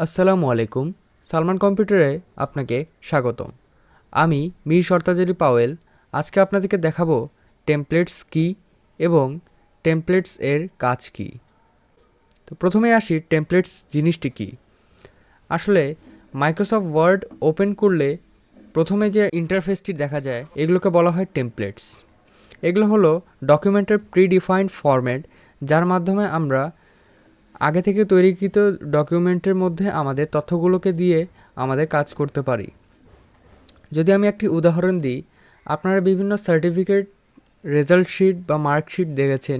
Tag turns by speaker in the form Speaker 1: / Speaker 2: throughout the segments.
Speaker 1: আসসালামু আলাইকুম। সালমান কম্পিউটারে আপনাকে স্বাগতম। আমি মীর শর্তাজারি পাওয়েল। আজকে আপনাদেরকে দেখাবো টেমপ্লেটস কী এবং টেমপ্লেটস এর কাজ কী। তো প্রথমে আসি টেমপ্লেটস জিনিসটি কী। আসলে মাইক্রোসফট ওয়ার্ড ওপেন করলে প্রথমে যে ইন্টারফেসটি দেখা যায় এগুলোকে বলা হয় টেমপ্লেটস। এগুলো হলো ডকুমেন্টের প্রিডিফাইন্ড ফরম্যাট, যার মাধ্যমে আমরা আগে থেকে তৈরিকৃত ডকুমেন্টের মধ্যে আমাদের তথ্যগুলোকে দিয়ে আমাদের কাজ করতে পারি। যদি আমি একটি উদাহরণ দিই, আপনারা বিভিন্ন সার্টিফিকেট, রেজাল্ট শিট বা মার্কশিট দেখেছেন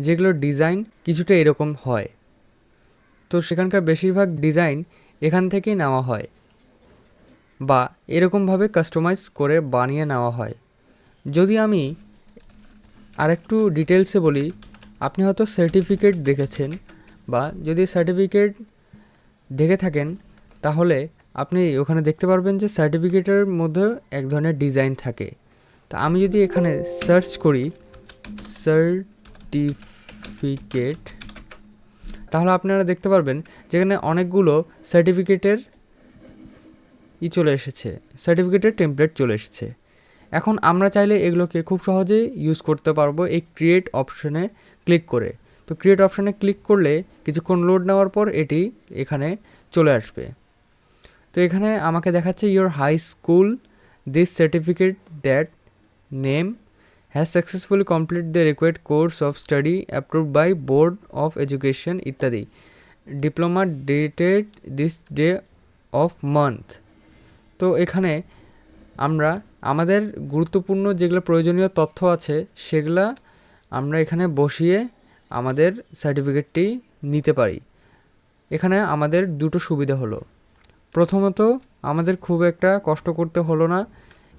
Speaker 1: যেগুলোর ডিজাইন কিছুটা এরকম হয়। তো সেখানকার বেশিরভাগ ডিজাইন এখান থেকেই নেওয়া হয় বা এরকমভাবে কাস্টমাইজ করে বানিয়ে নেওয়া হয়। যদি আমি আরেকটু ডিটেলসে বলি, আপনি হয়তো সার্টিফিকেট দেখেছেন বা যদি সার্টিফিকেট দেখে থাকেন তাহলে আপনি ওখানে দেখতে পারবেন যে সার্টিফিকেটের মধ্যে এক ধরনের ডিজাইন থাকে। তা আমি যদি এখানে সার্চ করি সার্টিফিকেট, তাহলে আপনারা দেখতে পারবেন যেখানে অনেকগুলো সার্টিফিকেটের চলে এসেছে, সার্টিফিকেটের টেমপ্লেট চলে এসেছে। এখন আমরা চাইলে এগুলোকে খুব সহজে ইউজ করতে পারবো এই ক্রিয়েট অপশনে ক্লিক করে। তো ক্রিয়েট অপশনে ক্লিক করলে কিছুক্ষণ লোড নেওয়ার পর এটি এখানে চলে আসবে। তো এখানে আমাকে দেখাচ্ছে your high school this certificate that name has successfully complete the required course of study approved by board of education ইত্যাদি, diploma dated this day of month. তো এখানে আমরা আমাদের গুরুত্বপূর্ণ যেগুলো প্রয়োজনীয় তথ্য আছে সেগুলা আমরা এখানে বসিয়ে আমাদের সার্টিফিকেটটি নিতে পারি। এখানে আমাদের দুটো সুবিধা হলো, প্রথমত আমাদের খুব একটা কষ্ট করতে হলো না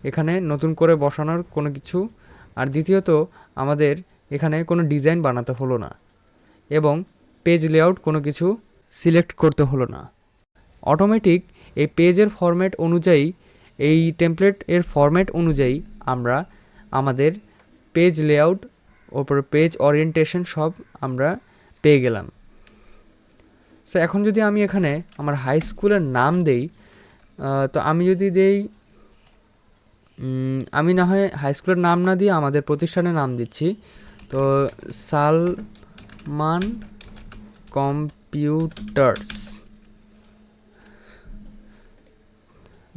Speaker 1: এখানে নতুন করে বসানোর কোনো কিছু, আর দ্বিতীয়ত আমাদের এখানে কোনো ডিজাইন বানাতে হলো না এবং পেজ লেআউট কোনো কিছু সিলেক্ট করতে হলো না। অটোমেটিক এই পেজের ফরম্যাট অনুযায়ী, এই টেমপ্লেট এর ফরম্যাট অনুযায়ী আমরা আমাদের পেজ লেআউট, ওপরে পেজ ওরিয়েন্টেশন সব আমরা পেয়ে গেলাম। সো এখন যদি আমি এখানে আমার হাই স্কুলের নাম দেই, তো আমি যদি দেই, আমি না হয় হাই স্কুলের নাম না দিয়ে আমাদের প্রতিষ্ঠানের নাম দিচ্ছি। তো সালমান কম্পিউটার্স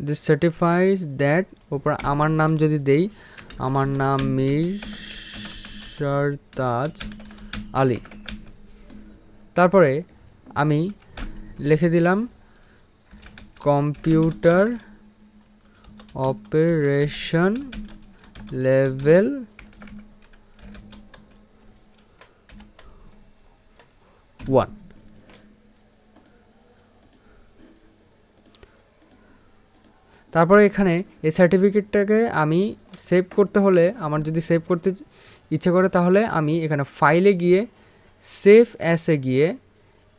Speaker 1: দিস সার্টিফাইজ দ্যাট, ওপর আমার নাম যদি দেই, আমার নাম মীর শরতাজ আলী, তারপরে আমি লিখে দিলাম কম্পিউটার অপারেশন লেভেল 1। তারপরে এখানে এই সার্টিফিকেটটাকে আমি সেভ করতে হলে, আমার যদি সেভ করতে ইচ্ছে করে তাহলে আমি এখানে ফাইলে গিয়ে সেভ অ্যাসে গিয়ে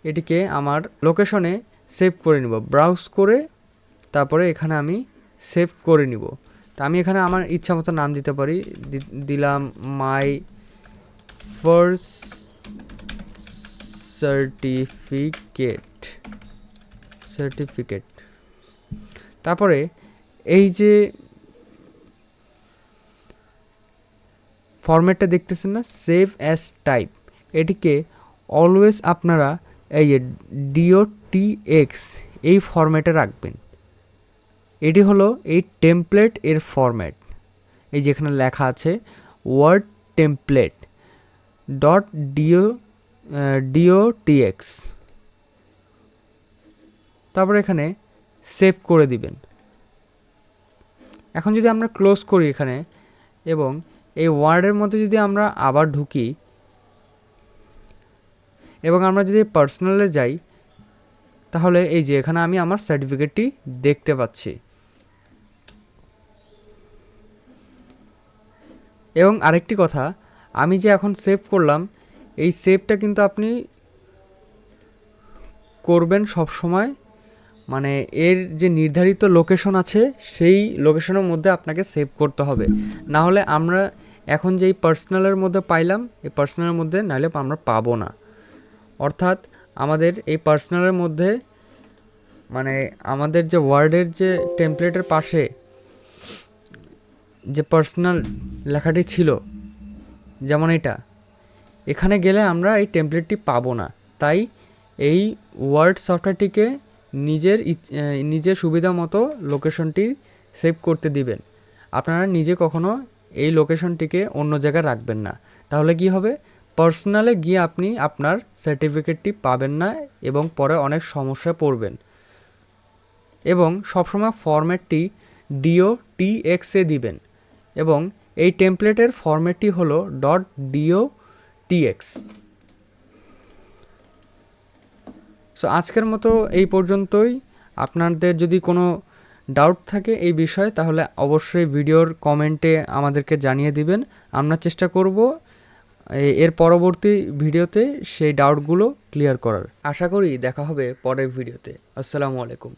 Speaker 1: এটিকে আমার লোকেশনে সেভ করে নিব, ব্রাউজ করে তারপরে এখানে আমি সেভ করে নিব। তা আমি এখানে আমার ইচ্ছা মতো নাম দিতে পারি, দিলাম মাই ফার্স্ট সার্টিফিকেট। তারপরে এই যে ফরম্যাটটা দেখতেছেন না, সেভ অ্যাজ টাইপ, এটিকে অলওয়েজ আপনারা এই DOTX এই ফরম্যাটে রাখবেন। এটি হলো এই টেমপ্লেট এর ফরম্যাট। এই যেখানে লেখা আছে ওয়ার্ড টেমপ্লেট ডট DOTX, তারপরে এখানে সেভ করে দিবেন। এখন যদি আমরা ক্লোজ করি এখানে এবং এই ওয়ার্ডের মধ্যে যদি আমরা আবার ঢুকি এবং আমরা যদি পার্সোনালে যাই, তাহলে এই যে এখানে আমি আমার সার্টিফিকেটটি দেখতে পাচ্ছি। এবং আরেকটি কথা, আমি যে এখন সেভ করলাম, এই সেভটা কিন্তু আপনি করবেন সব সময়, মানে এর যে নির্ধারিত লোকেশন আছে সেই লোকেশনের মধ্যে আপনাকে সেভ করতে হবে, না হলে আমরা এখন যেই পার্সোনালের মধ্যে পাইলাম এই পার্সোনালের মধ্যে নাহলে আমরা পাবো না। অর্থাৎ আমাদের এই পার্সোনালের মধ্যে মানে আমাদের যে ওয়ার্ডের যে টেমপ্লেটের পাশে যে পার্সোনাল লেখাটি ছিল, যেমন এখানে গেলে আমরা এই টেমপ্লেটটি পাবো না। তাই এই ওয়ার্ড সফটওয়্যারটিকে নিজের সুবিধা মতো লোকেশনটি সেভ করতে দিবেন। আপনারা নিজে কখনো এই লোকেশনটিকে অন্য জায়গায় রাখবেন না, তাহলে কি হবে, পার্সোনালে গিয়ে আপনি আপনার সার্টিফিকেটটি পাবেন না এবং পরে অনেক সমস্যায় পড়বেন। এবং সবসময় ফরম্যাটটি DOTX-এ দিবেন এবং এই টেমপ্লেটের ফরম্যাটটি হলো .DOTX। সো আজকের মতো এই পর্যন্তই। আপনাদের যদি কোনো ডাউট থাকে এই বিষয়ে তাহলে অবশ্যই ভিডিওর কমেন্টে আমাদেরকে জানিয়ে দিবেন। আমরা চেষ্টা করব এর পরবর্তী ভিডিওতে সেই ডাউটগুলো ক্লিয়ার করার। আশা করি দেখা হবে পরের ভিডিওতে। আসসালামু আলাইকুম।